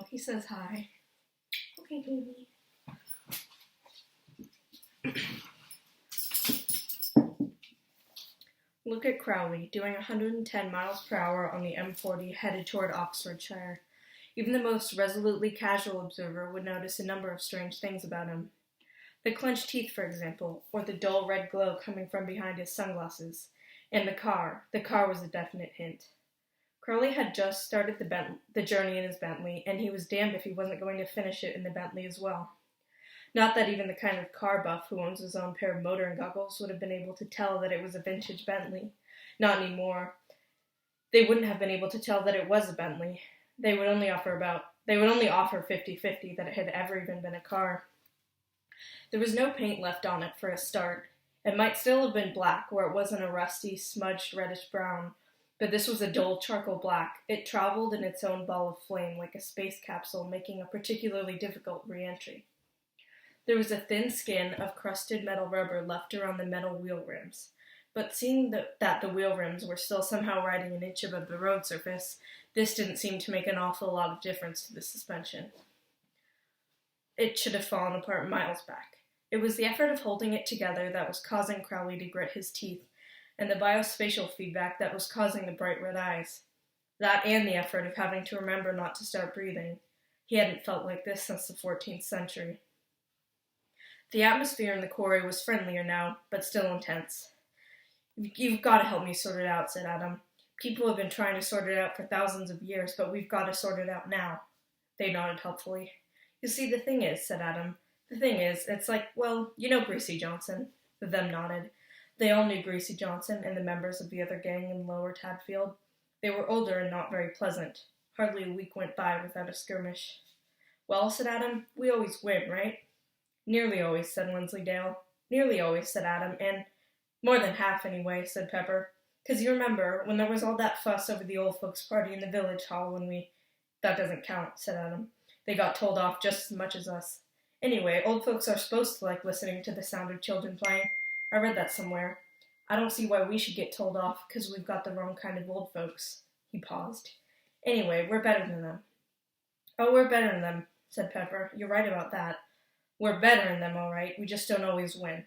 Oh, he says hi. Okay, baby. Look at Crowley, doing 110 miles per hour on the M40 headed toward Oxfordshire. Even the most resolutely casual observer would notice a number of strange things about him. The clenched teeth, for example, or the dull red glow coming from behind his sunglasses. And the car. The car was a definite hint. Crowley had just started the journey in his Bentley, and he was damned if he wasn't going to finish it in the Bentley as well. Not that even the kind of car buff who owns his own pair of motoring goggles would have been able to tell that it was a vintage Bentley. Not anymore. They wouldn't have been able to tell that it was a Bentley. They would only offer 50-50 that it had ever even been a car. There was no paint left on it for a start. It might still have been black where it wasn't a rusty, smudged reddish brown, but this was a dull charcoal black. It traveled in its own ball of flame like a space capsule, making a particularly difficult re-entry. There was a thin skin of crusted metal rubber left around the metal wheel rims, but seeing that the wheel rims were still somehow riding an inch above the road surface, this didn't seem to make an awful lot of difference to the suspension. It should have fallen apart miles back. It was the effort of holding it together that was causing Crowley to grit his teeth, and the biospatial feedback that was causing the bright red eyes. That and the effort of having to remember not to start breathing. He hadn't felt like this since the 14th century. The atmosphere in the quarry was friendlier now, but still intense. "You've got to help me sort it out," said Adam. "People have been trying to sort it out for thousands of years, but we've got to sort it out now." They nodded helpfully. "You see, the thing is," said Adam, "the thing is, it's like, well, you know Greasy Johnson." The them nodded. They all knew Greasy Johnson and the members of the other gang in Lower Tadfield. They were older and not very pleasant. Hardly a week went by without a skirmish. "Well," said Adam, "we always win, right?" "Nearly always," said Wensleydale. "Nearly always," said Adam, "and more than half, anyway," said Pepper. "'Cause you remember, when there was all that fuss over the old folks' party in the village hall when we—" "That doesn't count," said Adam. "They got told off just as much as us. Anyway, old folks are supposed to like listening to the sound of children playing. I read that somewhere. I don't see why we should get told off, 'cause we've got the wrong kind of old folks." He paused. "Anyway, we're better than them." "Oh, we're better than them," said Pepper. "You're right about that. We're better than them, all right. We just don't always win."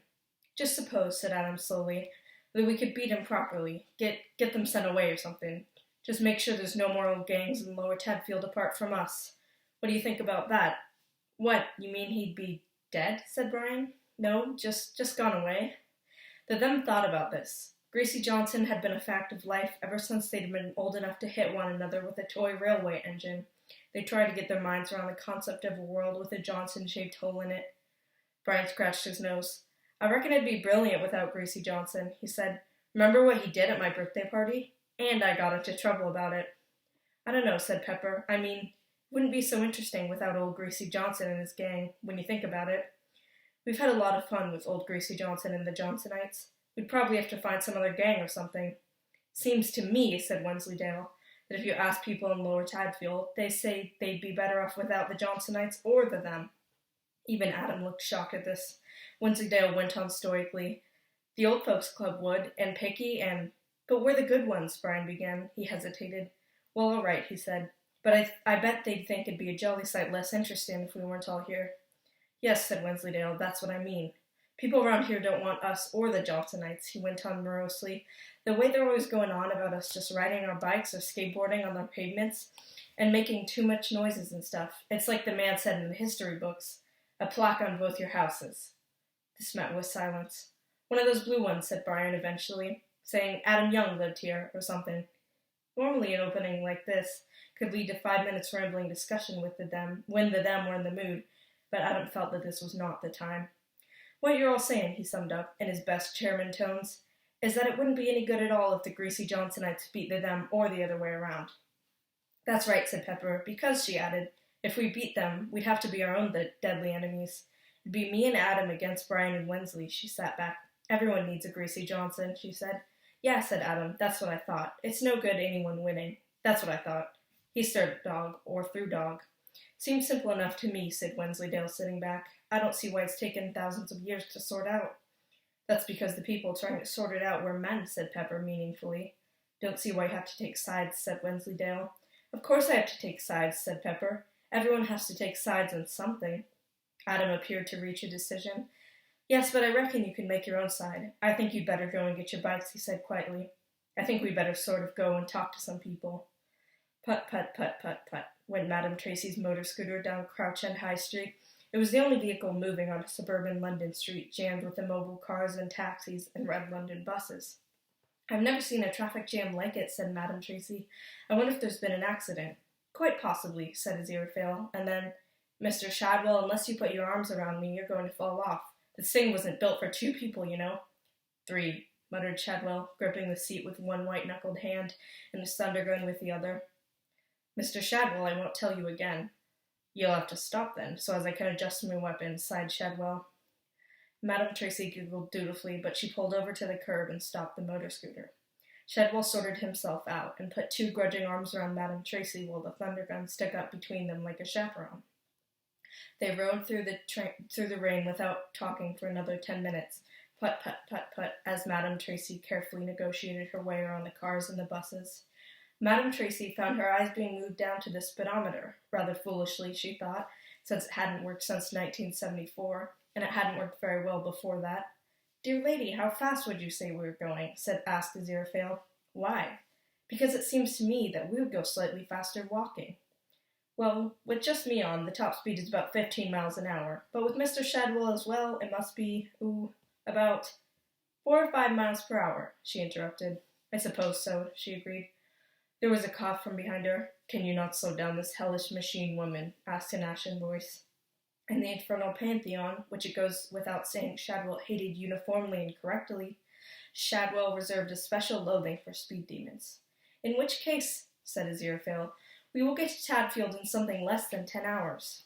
"Just suppose," said Adam slowly, "that we could beat them properly, get them sent away or something. Just make sure there's no more old gangs in Lower Tadfield apart from us. What do you think about that?" "What, you mean he'd be dead?" said Brian. "No, just gone away." The them thought about this. Greasy Johnson had been a fact of life ever since they'd been old enough to hit one another with a toy railway engine. They tried to get their minds around the concept of a world with a Johnson-shaped hole in it. Brian scratched his nose. "I reckon it'd be brilliant without Greasy Johnson," he said. "Remember what he did at my birthday party? And I got into trouble about it." "I don't know," said Pepper. "I mean, it wouldn't be so interesting without old Greasy Johnson and his gang, when you think about it. We've had a lot of fun with old Greasy Johnson and the Johnsonites. We'd probably have to find some other gang or something." "Seems to me," said Wensleydale, "that if you ask people in Lower Tadfield, they say they'd be better off without the Johnsonites or the them." Even Adam looked shocked at this. Wensleydale went on stoically. "The Old Folks Club would, and Picky, and—" "But we're the good ones," Brian began. He hesitated. "Well, all right," he said. "But I bet they'd think it'd be a jolly sight less interesting if we weren't all here." "Yes," said Wensleydale, "that's what I mean. People around here don't want us or the Johnsonites," he went on morosely. "The way they're always going on about us just riding our bikes or skateboarding on the pavements and making too much noises and stuff. It's like the man said in the history books, a plaque on both your houses." This met with silence. "One of those blue ones," said Brian eventually, saying Adam Young lived here, or something. Normally an opening like this could lead to 5 minutes rambling discussion with the them, when the them were in the mood, but Adam felt that this was not the time. "What you're all saying," he summed up, in his best chairman tones, "is that it wouldn't be any good at all if the Greasy Johnsonites beat the them or the other way around." "That's right," said Pepper, "because," she added, "if we beat them, we'd have to be our own deadly enemies. It'd be me and Adam against Brian and Wensley." She sat back. "Everyone needs a Greasy Johnson," she said. "Yeah," said Adam, "that's what I thought. It's no good anyone winning. That's what I thought." He stared at dog, or through dog. "Seems simple enough to me," said Wensleydale, sitting back. "I don't see why it's taken thousands of years to sort out." "That's because the people trying to sort it out were men," said Pepper meaningfully. "Don't see why you have to take sides," said Wensleydale. "Of course I have to take sides," said Pepper. Everyone has to take sides on something. Adam appeared to reach a decision. Yes, but I reckon you can make your own side. I think you'd better go and get your bikes, he said quietly. I think we'd better sort of go and talk to some people. Put, put, put, put, put, went Madame Tracy's motor scooter down Crouch End High Street. It was the only vehicle moving on a suburban London street, jammed with immobile cars and taxis and red London buses. I've never seen a traffic jam like it, said Madame Tracy. I wonder if there's been an accident. Quite possibly, said Aziraphale, and then, Mr. Shadwell, unless you put your arms around me, you're going to fall off. This thing wasn't built for 2 people, you know. 3, muttered Shadwell, gripping the seat with one white-knuckled hand and the thundergun with the other. Mr. Shadwell, I won't tell you again. You'll have to stop then, so as I can adjust my weapon, sighed Shadwell. Madame Tracy giggled dutifully, but she pulled over to the curb and stopped the motor scooter. Shadwell sorted himself out and put 2 grudging arms around Madame Tracy while the thundergun stuck up between them like a chaperone. They rode through the rain without talking for another 10 minutes, put, put, put, put, as Madame Tracy carefully negotiated her way around the cars and the buses. Madame Tracy found her eyes being moved down to the speedometer, rather foolishly, she thought, since it hadn't worked since 1974, and it hadn't worked very well before that. Dear lady, how fast would you say we were going? Asked Aziraphale. Why? Because it seems to me that we would go slightly faster walking. Well, with just me on, the top speed is about 15 miles an hour, but with Mr. Shadwell as well, it must be, about 4 or 5 miles per hour, she interrupted. I suppose so, she agreed. There was a cough from behind her. Can you not slow down this hellish machine, woman? Asked an ashen voice. In the infernal pantheon, which it goes without saying Shadwell hated uniformly and correctly, Shadwell reserved a special loathing for speed demons. In which case, said Aziraphale, we will get to Tadfield in something less than 10 hours.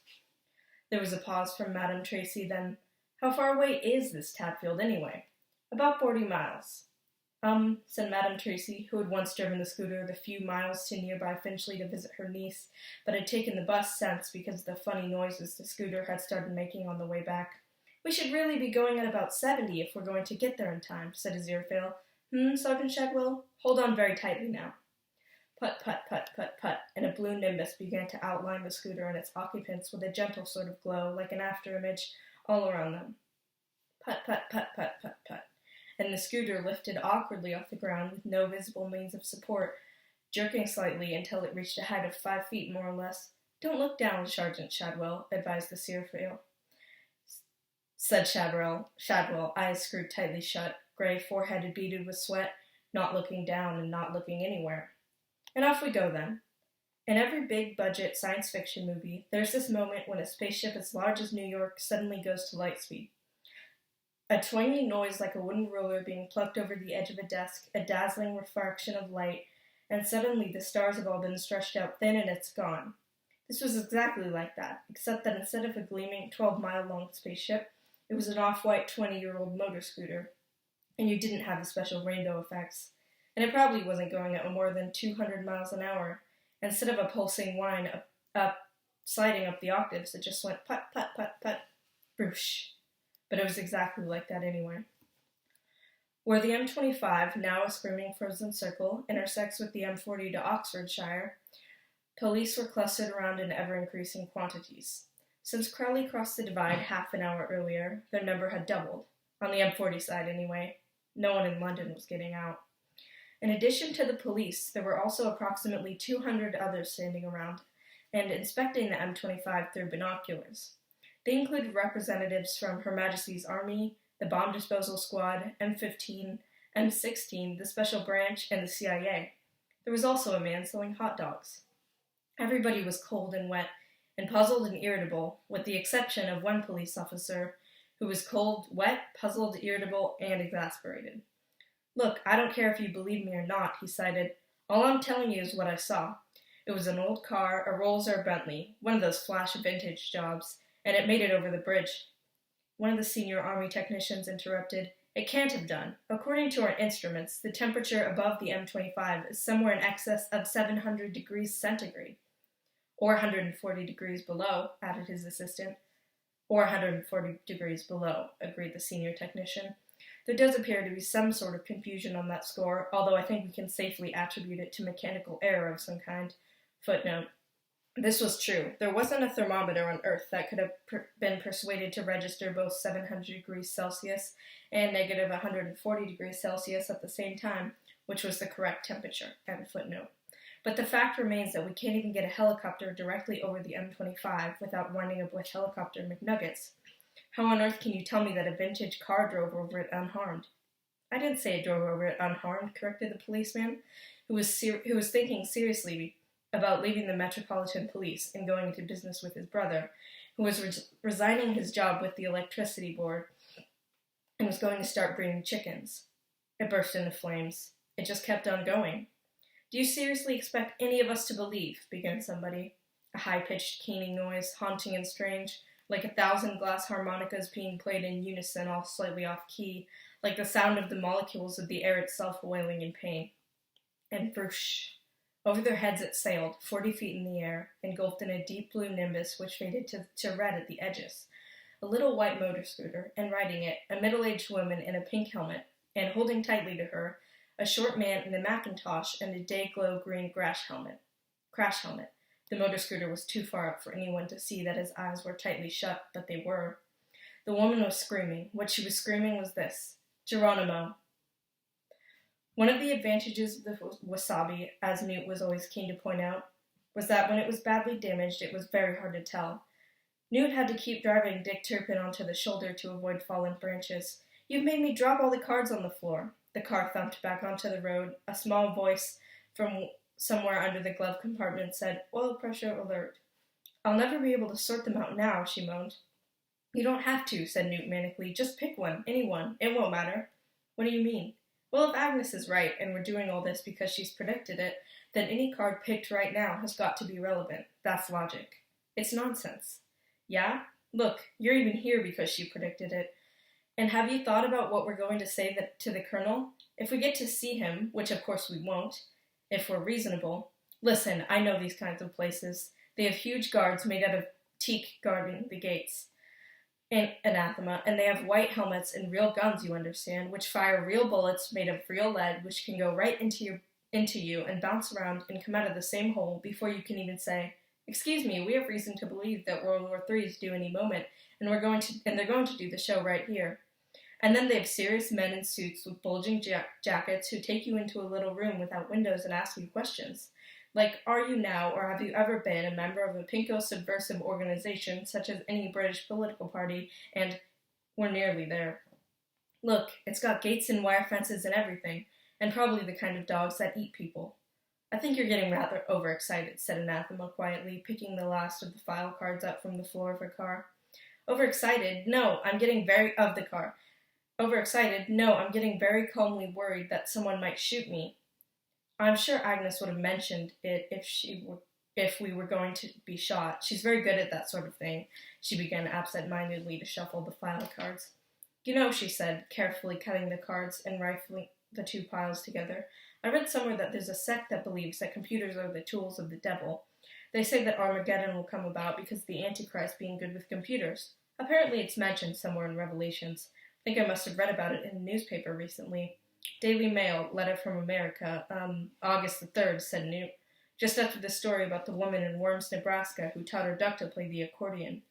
There was a pause from Madame Tracy, then, how far away is this Tadfield anyway? About 40 miles. Said Madame Tracy, who had once driven the scooter the few miles to nearby Finchley to visit her niece, but had taken the bus since because of the funny noises the scooter had started making on the way back. We should really be going at about 70 if we're going to get there in time, said Aziraphale. Sergeant Shadwell? Hold on very tightly now. Put, put, put, put, put, and a blue nimbus began to outline the scooter and its occupants with a gentle sort of glow, like an after-image, all around them. Put, put, put, put, put, put, and the scooter lifted awkwardly off the ground with no visible means of support, jerking slightly until it reached a height of 5 feet more or less. Don't look down, Sergeant Shadwell, advised the Aziraphale. Said Shadwell, eyes screwed tightly shut, gray forehead beaded with sweat, not looking down and not looking anywhere. And off we go, then. In every big-budget science fiction movie, there's this moment when a spaceship as large as New York suddenly goes to light speed. A twanging noise like a wooden ruler being plucked over the edge of a desk, a dazzling refraction of light, and suddenly the stars have all been stretched out thin and it's gone. This was exactly like that, except that instead of a gleaming 12-mile-long spaceship, it was an off-white 20-year-old motor scooter, and you didn't have the special rainbow effects. And it probably wasn't going at more than 200 miles an hour. Instead of a pulsing whine sliding up the octaves, it just went put, put, put, put, broosh. But it was exactly like that anyway. Where the M25, now a screaming frozen circle, intersects with the M40 to Oxfordshire, police were clustered around in ever-increasing quantities. Since Crowley crossed the divide half an hour earlier, their number had doubled. On the M40 side, anyway. No one in London was getting out. In addition to the police, there were also approximately 200 others standing around and inspecting the M25 through binoculars. They included representatives from Her Majesty's Army, the Bomb Disposal Squad, M15, M16, the Special Branch, and the CIA. There was also a man selling hot dogs. Everybody was cold and wet, and puzzled and irritable, with the exception of one police officer who was cold, wet, puzzled, irritable, and exasperated. Look, I don't care if you believe me or not, he cited. All I'm telling you is what I saw. It was an old car, a Rolls or a Bentley, one of those flash vintage jobs, and it made it over the bridge. One of the senior army technicians interrupted. It can't have done. According to our instruments, the temperature above the M25 is somewhere in excess of 700 degrees centigrade. Or 140 degrees below, added his assistant. Or 140 degrees below, agreed the senior technician. There does appear to be some sort of confusion on that score, although I think we can safely attribute it to mechanical error of some kind. Footnote. This was true. There wasn't a thermometer on Earth that could have been persuaded to register both 700 degrees Celsius and negative 140 degrees Celsius at the same time, which was the correct temperature. End footnote. But the fact remains that we can't even get a helicopter directly over the M25 without winding up with helicopter McNuggets. How on earth can you tell me that a vintage car drove over it unharmed? I didn't say it drove over it unharmed, corrected the policeman, who was thinking seriously about leaving the Metropolitan Police and going into business with his brother, who was resigning his job with the electricity board and was going to start breeding chickens. It burst into flames. It just kept on going. Do you seriously expect any of us to believe, began somebody, a high-pitched keening noise, haunting and strange, like 1,000 glass harmonicas being played in unison, all slightly off-key, like the sound of the molecules of the air itself wailing in pain. And whoosh! Over their heads it sailed, 40 feet in the air, engulfed in a deep blue nimbus which faded to red at the edges. A little white motor scooter, and riding it, a middle-aged woman in a pink helmet, and holding tightly to her, a short man in a Macintosh and a day-glow green crash helmet. The motor scooter was too far up for anyone to see that his eyes were tightly shut, but they were. The woman was screaming. What she was screaming was this: Geronimo. One of the advantages of the wasabi, as Newt was always keen to point out, was that when it was badly damaged, it was very hard to tell. Newt had to keep driving Dick Turpin onto the shoulder to avoid fallen branches. You've made me drop all the cards on the floor. The car thumped back onto the road. A small voice from somewhere under the glove compartment said, "Oil pressure alert." "I'll never be able to sort them out now," she moaned. "You don't have to," said Newt manically. "Just pick one, any one. It won't matter." "What do you mean?" "Well, if Agnes is right, and we're doing all this because she's predicted it, then any card picked right now has got to be relevant. That's logic." "It's nonsense." "Yeah? Look, you're even here because she predicted it. And have you thought about what we're going to say to the Colonel? If we get to see him, which of course we won't, if we're reasonable. Listen, I know these kinds of places. They have huge guards made out of teak guarding the gates. Anathema, and they have white helmets and real guns, you understand, which fire real bullets made of real lead, which can go right into you and bounce around and come out of the same hole before you can even say, 'Excuse me, we have reason to believe that World War III is due any moment, and they're going to do the show right here.' And then they have serious men in suits with bulging jackets who take you into a little room without windows and ask you questions. Like, are you now, or have you ever been, a member of a pinko subversive organization such as any British political party, and we're nearly there. Look, it's got gates and wire fences and everything, and probably the kind of dogs that eat people." "I think you're getting rather overexcited," said Anathema quietly, picking the last of the file cards up from the floor of her car. Overexcited? No, I'm getting very calmly worried that someone might shoot me. I'm sure Agnes would have mentioned it if we were going to be shot. She's very good at that sort of thing." She began absent-mindedly to shuffle the file cards. "You know," she said, carefully cutting the cards and rifling the two piles together, "I read somewhere that there's a sect that believes that computers are the tools of the devil. They say that Armageddon will come about because of the Antichrist being good with computers. Apparently it's mentioned somewhere in Revelations. I think I must have read about it in the newspaper recently. Daily Mail, letter from America, August the 3rd, said Newt, just after the story about the woman in Worms, Nebraska, who taught her duck to play the accordion."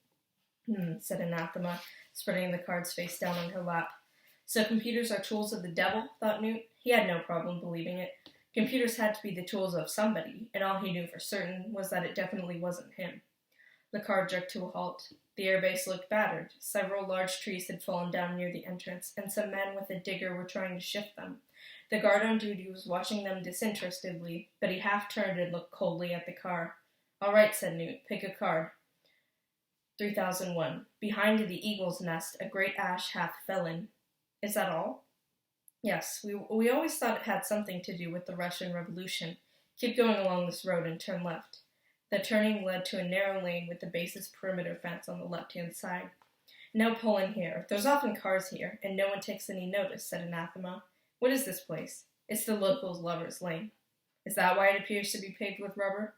Said Anathema, spreading the cards face down on her lap. So computers are tools of the devil, thought Newt. He had no problem believing it. Computers had to be the tools of somebody, and all he knew for certain was that it definitely wasn't him. The car jerked to a halt. The airbase looked battered. Several large trees had fallen down near the entrance, and some men with a digger were trying to shift them. The guard on duty was watching them disinterestedly, but he half turned and looked coldly at the car. "All right," said Newt. "Pick a card." 3001. Behind the eagle's nest, a great ash half fell in. "Is that all?" "Yes, we always thought it had something to do with the Russian Revolution. Keep going along this road and turn left." The turning led to a narrow lane with the base's perimeter fence on the left-hand side. "Now pull in here. There's often cars here, and no one takes any notice," said Anathema. "What is this place?" "It's the locals' lovers' lane." "Is that why it appears to be paved with rubber?"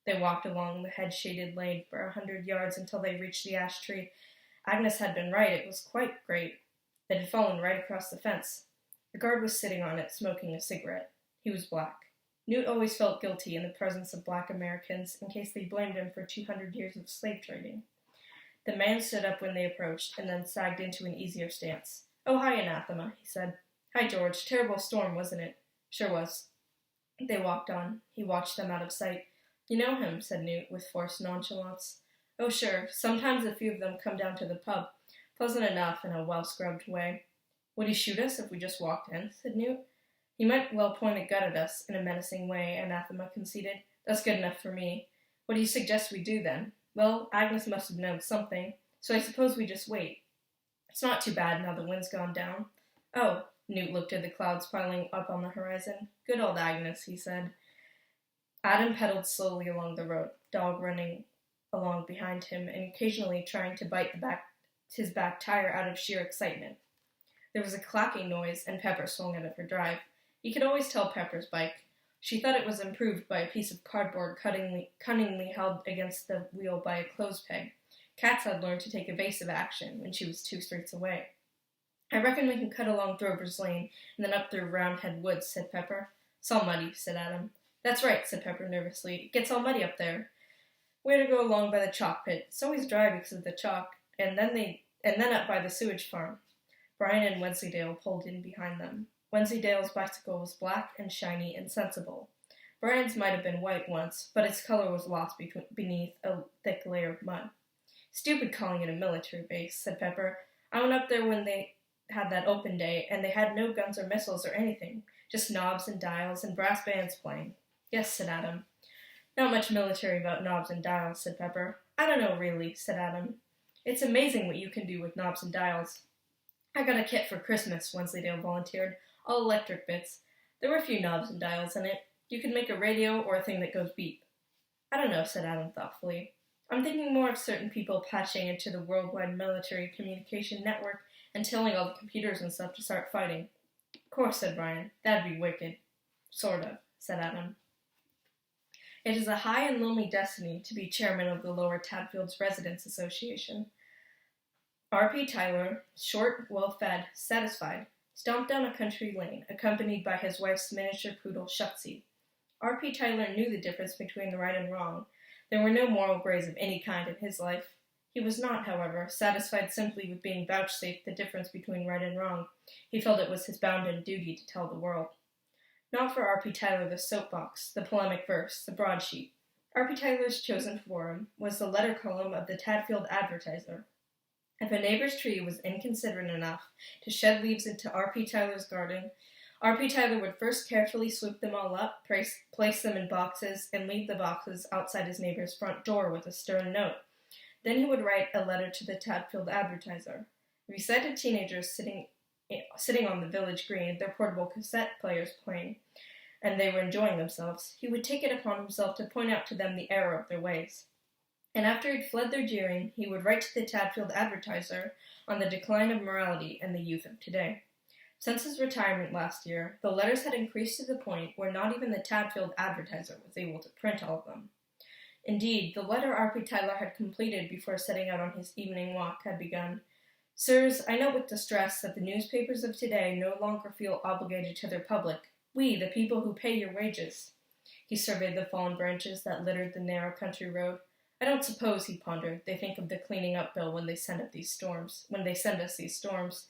They walked along the hedge-shaded lane for 100 yards until they reached the ash tree. Agnes had been right. It was quite great. It had fallen right across the fence. The guard was sitting on it, smoking a cigarette. He was black. Newt always felt guilty in the presence of black Americans in case they blamed him for 200 years of slave trading. The man stood up when they approached and then sagged into an easier stance. "Oh, hi, Anathema," he said. "Hi, George. Terrible storm, wasn't it?" "Sure was." They walked on. He watched them out of sight. "You know him," said Newt, with forced nonchalance. "Oh, sure. Sometimes a few of them come down to the pub. Pleasant enough in a well-scrubbed way." "Would he shoot us if we just walked in?" said Newt. "He might well point a gun at us in a menacing way," Anathema conceded. "That's good enough for me. What do you suggest we do, then?" "Well, Agnes must have known something, so I suppose we just wait. It's not too bad now the wind's gone down." "Oh," Newt looked at the clouds piling up on the horizon. "Good old Agnes," he said. Adam pedaled slowly along the road, dog running along behind him and occasionally trying to bite his back tire out of sheer excitement. There was a clacking noise, and Pepper swung out of her drive. You could always tell Pepper's bike. She thought it was improved by a piece of cardboard cunningly held against the wheel by a clothes peg. Katz had learned to take evasive action when she was 2 streets away. "I reckon we can cut along Drover's Lane and then up through Roundhead Woods," said Pepper. "It's all muddy," said Adam. "That's right," said Pepper nervously. "It gets all muddy up there. Way to go along by the chalk pit. It's always dry because of the chalk, and then up by the sewage farm." Brian and Wensleydale pulled in behind them. Wensleydale's bicycle was black and shiny and sensible. Brian's might have been white once, but its color was lost beneath a thick layer of mud. "Stupid calling it a military base," said Pepper. "I went up there when they had that open day, and they had no guns or missiles or anything, just knobs and dials and brass bands playing." "Yes," said Adam. "Not much military about knobs and dials," said Pepper. "I don't know, really," said Adam. "It's amazing what you can do with knobs and dials." "I got a kit for Christmas," Wensleydale volunteered. "All electric bits. There were a few knobs and dials in it. You could make a radio or a thing that goes beep." "I don't know," said Adam thoughtfully. "I'm thinking more of certain people patching into the worldwide military communication network and telling all the computers and stuff to start fighting." "Of course," said Brian. "That'd be wicked." "Sort of," said Adam. "It is a high and lonely destiny to be chairman of the Lower Tadfields Residents Association." R.P. Tyler, short, well-fed, satisfied, stomped down a country lane, accompanied by his wife's miniature poodle, Shutsy. R.P. Tyler knew the difference between the right and wrong. There were no moral grays of any kind in his life. He was not, however, satisfied simply with being vouchsafed the difference between right and wrong. He felt it was his bounden duty to tell the world. Not for R.P. Tyler the soapbox, the polemic verse, the broadsheet. R.P. Tyler's chosen forum was the letter column of the Tadfield Advertiser. If a neighbor's tree was inconsiderate enough to shed leaves into R.P. Tyler's garden, R.P. Tyler would first carefully sweep them all up, place them in boxes, and leave the boxes outside his neighbor's front door with a stern note. Then he would write a letter to the Tadfield Advertiser. If he sighted teenagers sitting on the village green, their portable cassette players playing, and they were enjoying themselves, he would take it upon himself to point out to them the error of their ways. And after he'd fled their jeering, he would write to the Tadfield Advertiser on the decline of morality and the youth of today. Since his retirement last year, the letters had increased to the point where not even the Tadfield Advertiser was able to print all of them. Indeed, the letter R.P. Tyler had completed before setting out on his evening walk had begun. "Sirs, I note with distress that the newspapers of today no longer feel obligated to their public. We, the people who pay your wages." He surveyed the fallen branches that littered the narrow country road. "I don't suppose," he pondered, "they think of the cleaning up bill when they send us these storms.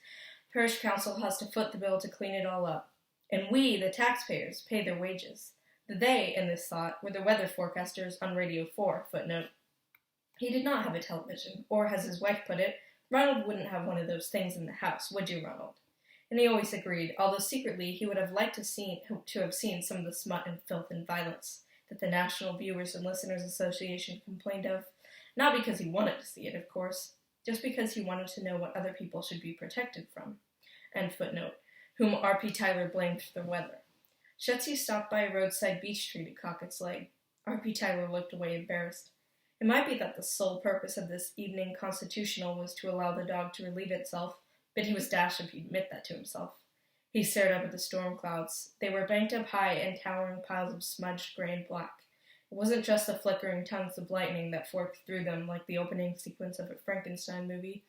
Parish council has to foot the bill to clean it all up. And we, the taxpayers, pay their wages." The "they" in this thought were the weather forecasters on Radio 4, footnote. He did not have a television, or, as his wife put it, Ronald wouldn't have one of those things in the house, would you, Ronald? And he always agreed, although secretly he would have liked to have seen some of the smut and filth and violence that the National Viewers and Listeners Association complained of, not because he wanted to see it, of course, just because he wanted to know what other people should be protected from, and footnote, whom R.P. Tyler blamed for the weather. Shutsy stopped by a roadside beech tree to cock its leg. R.P. Tyler looked away embarrassed. It might be that the sole purpose of this evening constitutional was to allow the dog to relieve itself, but he was dashed if he'd admit that to himself. He stared up at the storm clouds. They were banked up high in towering piles of smudged gray and black. It wasn't just the flickering tongues of lightning that forked through them like the opening sequence of a Frankenstein movie.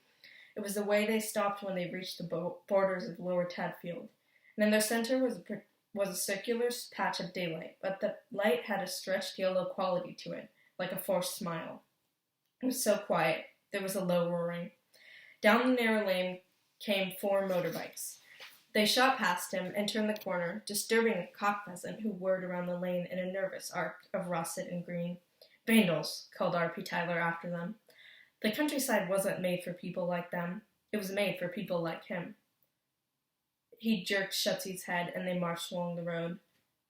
It was the way they stopped when they reached the borders of Lower Tadfield, and in their center was was a circular patch of daylight, but the light had a stretched yellow quality to it, like a forced smile. It was so quiet. There was a low roaring. Down the narrow lane came 4 motorbikes. They shot past him and turned the corner, disturbing a cock pheasant who whirred around the lane in a nervous arc of russet and green. "Vandals," called R.P. Tyler after them. The countryside wasn't made for people like them. It was made for people like him. He jerked Schutzy's head, and they marched along the road.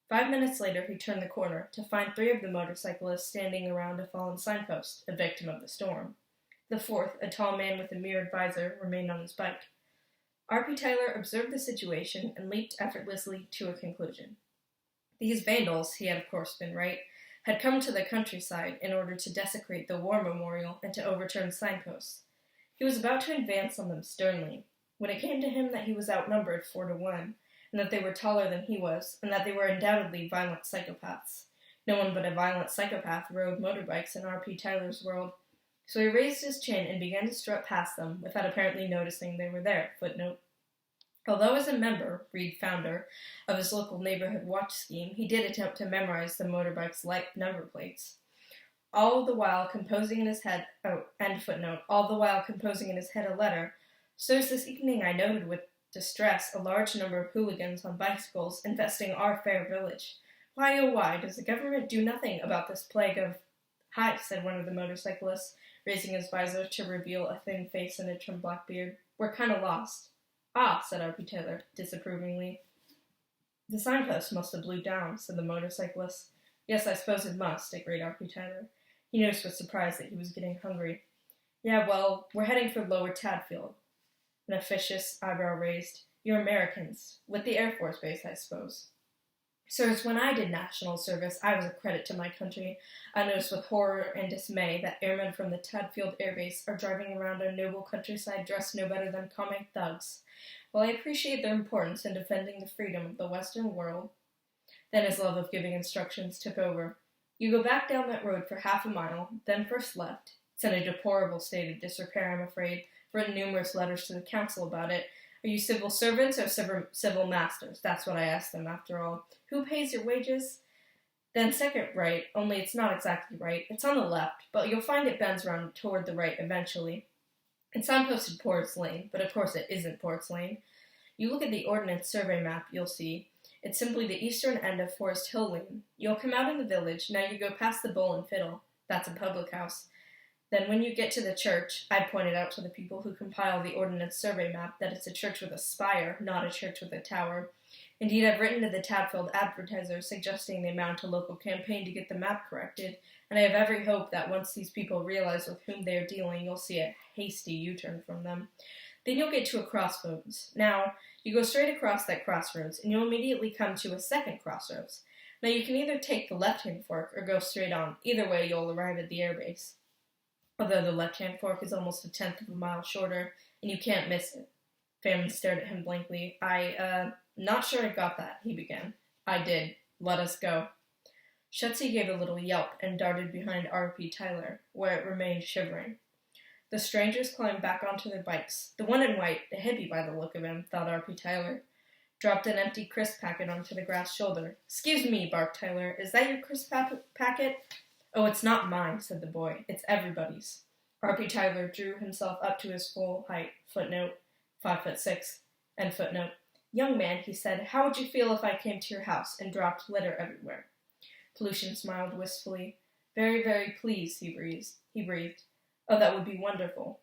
5 minutes later, he turned the corner to find 3 of the motorcyclists standing around a fallen signpost, a victim of the storm. The 4th, a tall man with a mirrored visor, remained on his bike. R.P. Tyler observed the situation and leaped effortlessly to a conclusion. These vandals, he had of course been right, had come to the countryside in order to desecrate the war memorial and to overturn signposts. He was about to advance on them sternly, when it came to him that he was outnumbered 4-1, and that they were taller than he was, and that they were undoubtedly violent psychopaths. No one but a violent psychopath rode motorbikes in R.P. Tyler's world, so he raised his chin and began to strut past them without apparently noticing they were there. Footnote. Although as a member, Reed founder, of his local neighborhood watch scheme, he did attempt to memorize the motorbike's light number plates. All the while composing in his head, all the while composing in his head a letter, "Sirs, this evening I noted with distress a large number of hooligans on bicycles infesting our fair village. Why, oh why, does the government do nothing about this plague of—" "Hi," said one of the motorcyclists, raising his visor to reveal a thin face and a trim black beard. "We're kind of lost." "Ah," said R.P. Taylor, disapprovingly. "The signpost must have blew down," said the motorcyclist. "Yes, I suppose it must," agreed R.P. Taylor. He noticed with surprise that he was getting hungry. "Yeah, well, we're heading for Lower Tadfield." An officious eyebrow raised. "You're Americans. With the Air Force Base, I suppose." "Sirs, when I did national service, I was a credit to my country. I noticed with horror and dismay that airmen from the Tadfield Air Base are driving around our noble countryside dressed no better than comic thugs. While I appreciate their importance in defending the freedom of the Western world—" Then his love of giving instructions took over. "You go back down that road for half a mile, then first left. It's in a deplorable state of disrepair, I'm afraid. I've written numerous letters to the council about it. Are you civil servants or civil masters? That's what I ask them, after all. Who pays your wages? Then second right, only it's not exactly right. It's on the left, but you'll find it bends round toward the right eventually. It's signposted Port's Lane, but of course it isn't Port's Lane. You look at the Ordnance Survey map, you'll see. It's simply the eastern end of Forest Hill Lane. You'll come out in the village, now you go past the Bull and Fiddle. That's a public house. Then when you get to the church, I pointed out to the people who compile the Ordnance Survey map that it's a church with a spire, not a church with a tower. Indeed, I've written to the Tadfield Advertiser suggesting they mount a local campaign to get the map corrected, and I have every hope that once these people realize with whom they are dealing, you'll see a hasty U-turn from them. Then you'll get to a crossroads. Now, you go straight across that crossroads, and you'll immediately come to a second crossroads. Now, you can either take the left-hand fork or go straight on. Either way, you'll arrive at the airbase. Although the left-hand fork is almost 1/10 of a mile shorter, and you can't miss it. Famine stared at him blankly. Not sure I got that," he began. "I did. Let us go." Schutsy gave a little yelp and darted behind R.P. Tyler, where it remained shivering. The strangers climbed back onto their bikes. The one in white, a hippie by the look of him, thought R.P. Tyler, dropped an empty crisp packet onto the grass shoulder. "Excuse me," barked Tyler. "Is that your crisp packet?" "Oh, it's not mine," said the boy. "It's everybody's." R.P. Tyler drew himself up to his full height. Footnote, 5'6", end footnote. "Young man," he said, "how would you feel if I came to your house and dropped litter everywhere?" Pollution smiled wistfully. "Very, very pleased," he breathed. "Oh, that would be wonderful."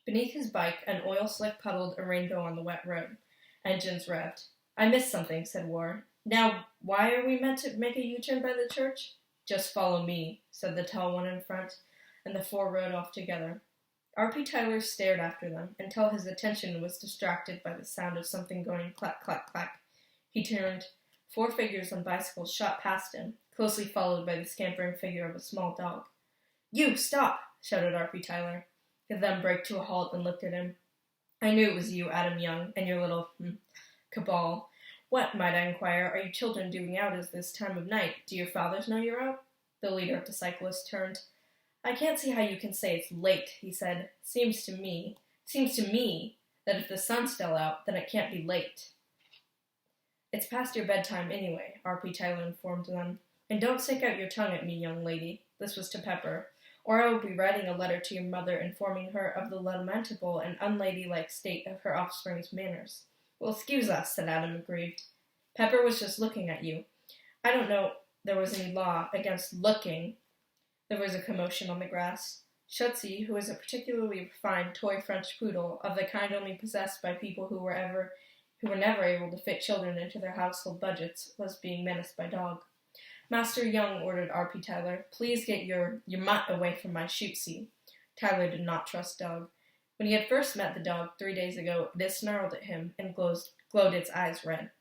Beneath his bike, an oil slick puddled a rainbow on the wet road. Engines revved. "I missed something," said Ward. "Now, why are we meant to make a U-turn by the church?" "Just follow me," said the tall one in front, and the 4 rode off together. R.P. Tyler stared after them until his attention was distracted by the sound of something going clack, clack, clack. He turned. 4 figures on bicycles shot past him, closely followed by the scampering figure of a small dog. "You, stop!" shouted R.P. Tyler. He then braked to a halt and looked at him. "I knew it was you, Adam Young, and your little, cabal. What, might I inquire, are you children doing out at this time of night? Do your fathers know you're out?" The leader of the cyclists turned. "I can't see how you can say it's late," he said. Seems to me that if the sun's still out, then it can't be late." It's past your bedtime anyway, R.P. Tyler informed them. And don't stick out your tongue at me, young lady. This was to Pepper. Or I will be writing a letter to your mother informing her of the lamentable and unladylike state of her offspring's manners. Well, excuse us, said Adam, aggrieved. Pepper was just looking at you. I don't know there was any law against looking. There was a commotion on the grass. Schutzy, who was a particularly refined toy French poodle, of the kind only possessed by people who were never able to fit children into their household budgets, was being menaced by Dog. Master Young, ordered R.P. Tyler, please get your mutt away from my shootsy. Tyler did not trust Dog. When he had first met the dog 3 days ago, it had snarled at him and glowed its eyes red.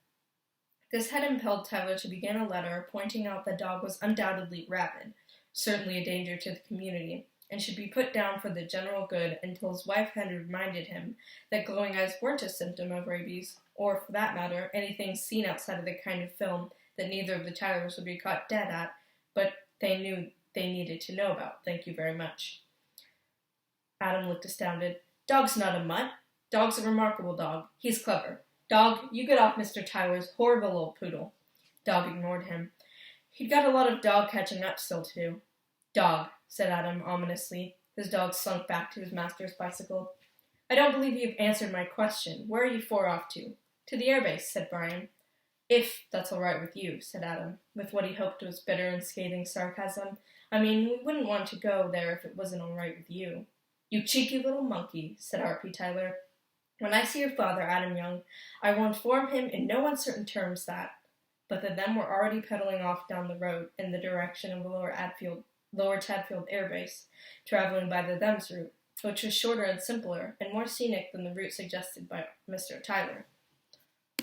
This had impelled Tyler to begin a letter pointing out that Dog was undoubtedly rabid, certainly a danger to the community, and should be put down for the general good until his wife had reminded him that glowing eyes weren't a symptom of rabies, or, for that matter, anything seen outside of the kind of film that neither of the Tylers would be caught dead at, but they knew they needed to know about. Thank you very much. Adam looked astounded. Dog's not a mutt. Dog's a remarkable dog. He's clever. Dog, you get off Mr. Tyler's horrible old poodle. Dog ignored him. He'd got a lot of dog catching up still to do. Dog, said Adam ominously. His dog slunk back to his master's bicycle. I don't believe you've answered my question. Where are you four off to? To the airbase, said Brian. If that's all right with you, said Adam, with what he hoped was bitter and scathing sarcasm. I mean, we wouldn't want to go there if it wasn't all right with you. You cheeky little monkey, said R.P. Tyler. When I see your father, Adam Young, I will inform him in no uncertain terms that. But the them were already pedaling off down the road in the direction of the Lower Tadfield Air Base, traveling by the them's route, which was shorter and simpler and more scenic than the route suggested by Mr. Tyler.